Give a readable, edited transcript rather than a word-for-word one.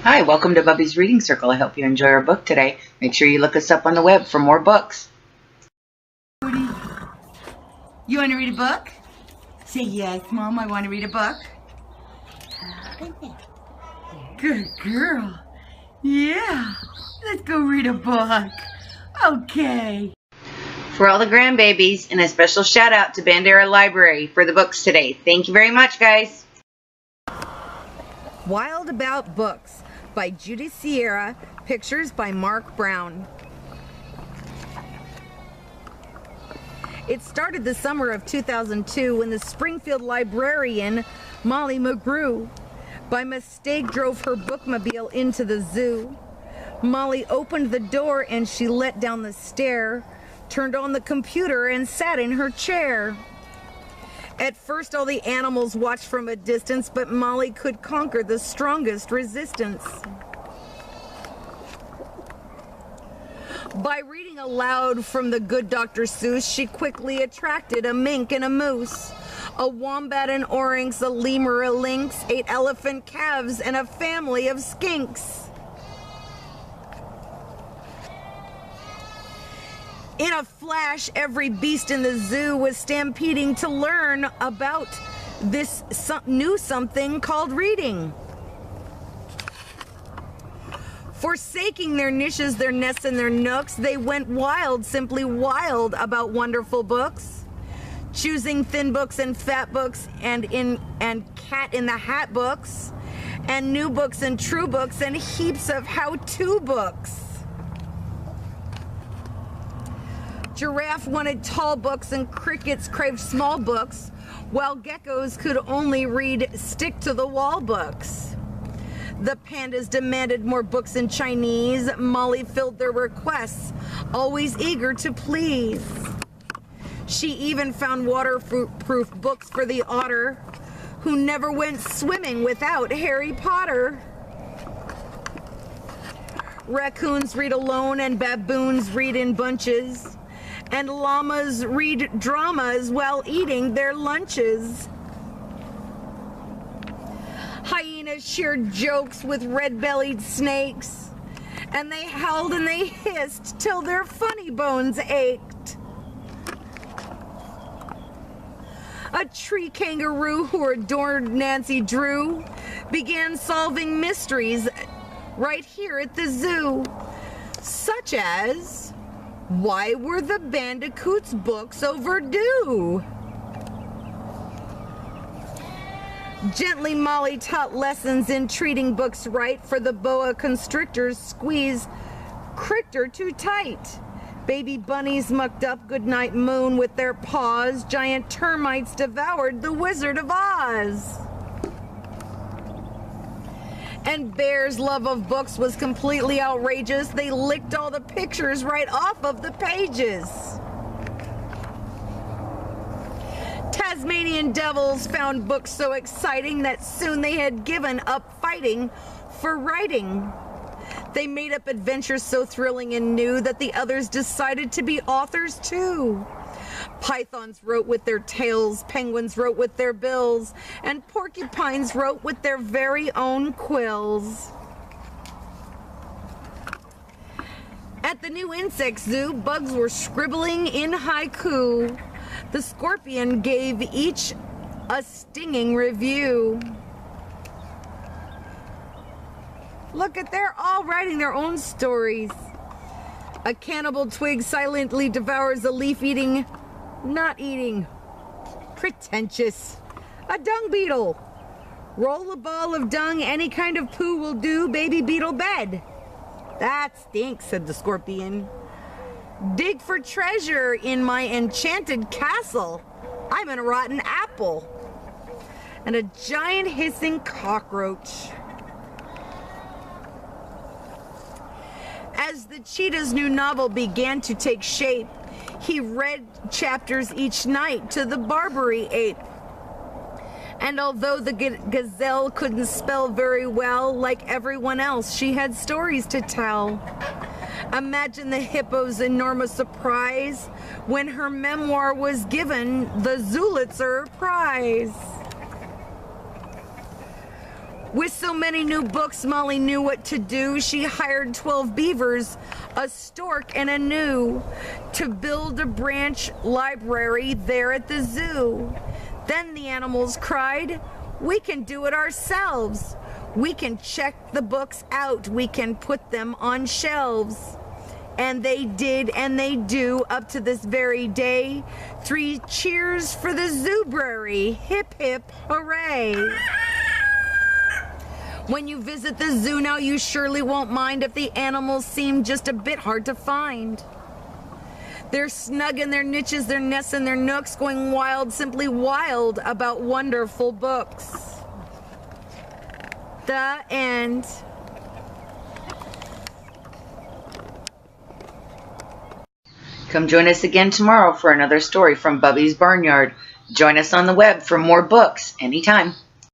Hi, welcome to Bubby's Reading Circle. I hope you enjoy our book today. Make sure you look us up on the web for more books. You want to read a book? Say yes, Mom, I want to read a book. Good girl. Yeah, let's go read a book. Okay. For all the grandbabies, and a special shout out to Bandera Library for the books today. Thank you very much, guys. Wild About Books by Judy Sierra, pictures by Mark Brown. It started the summer of 2002 when the Springfield librarian, Molly McGrew, by mistake drove her bookmobile into the zoo. Molly opened the door and she let down the stair, turned on the computer and sat in her chair. At first, all the animals watched from a distance, but Molly could conquer the strongest resistance. By reading aloud from the good Dr. Seuss, she quickly attracted a mink and a moose, a wombat and oryx, a lemur, a lynx, 8 elephant calves, and a family of skinks. In a flash, every beast in the zoo was stampeding to learn about this new something called reading. Forsaking their niches, their nests, and their nooks, they went wild, simply wild about wonderful books, choosing thin books and fat books and cat in the hat books, and new books and true books, and heaps of how-to books. Giraffe wanted tall books and crickets craved small books, while geckos could only read stick-to-the-wall books. The pandas demanded more books in Chinese. Molly filled their requests, always eager to please. She even found waterproof books for the otter, who never went swimming without Harry Potter. Raccoons read alone and baboons read in bunches, and llamas read dramas while eating their lunches. Hyenas shared jokes with red-bellied snakes, and they howled and they hissed till their funny bones ached. A tree kangaroo who adored Nancy Drew began solving mysteries right here at the zoo, such as, why were the Bandicoots books overdue? Gently, Molly taught lessons in treating books right, for the boa constrictors squeeze Crichter too tight. Baby bunnies mucked up Goodnight Moon with their paws. Giant termites devoured the Wizard of Oz. And Bear's love of books was completely outrageous. They licked all the pictures right off of the pages. Tasmanian devils found books so exciting that soon they had given up fighting for writing. They made up adventures so thrilling and new that the others decided to be authors too. Pythons wrote with their tails, penguins wrote with their bills, and porcupines wrote with their very own quills. At the new insect zoo, bugs were scribbling in haiku. The scorpion gave each a stinging review. Look at, they're all writing their own stories. A cannibal twig silently devours a leaf eating, not eating. Pretentious. A dung beetle. Roll a ball of dung, any kind of poo will do, baby beetle bed. That stinks, said the scorpion. Dig for treasure in my enchanted castle. I'm in a rotten apple. And a giant hissing cockroach. As the cheetah's new novel began to take shape, he read chapters each night to the Barbary ape. And although the gazelle couldn't spell very well, like everyone else, she had stories to tell. Imagine the hippo's enormous surprise when her memoir was given the Zulitzer Prize. With so many new books, Molly knew what to do. She hired 12 beavers, a stork, and a gnu to build a branch library there at the zoo. Then the animals cried, "We can do it ourselves. We can check the books out. We can put them on shelves." And they did, and they do, up to this very day. 3 cheers for the zoobrary. Hip, hip, hooray. When you visit the zoo now, you surely won't mind if the animals seem just a bit hard to find. They're snug in their niches, their nests, and their nooks, going wild, simply wild about wonderful books. The end. Come join us again tomorrow for another story from Bubby's Barnyard. Join us on the web for more books anytime.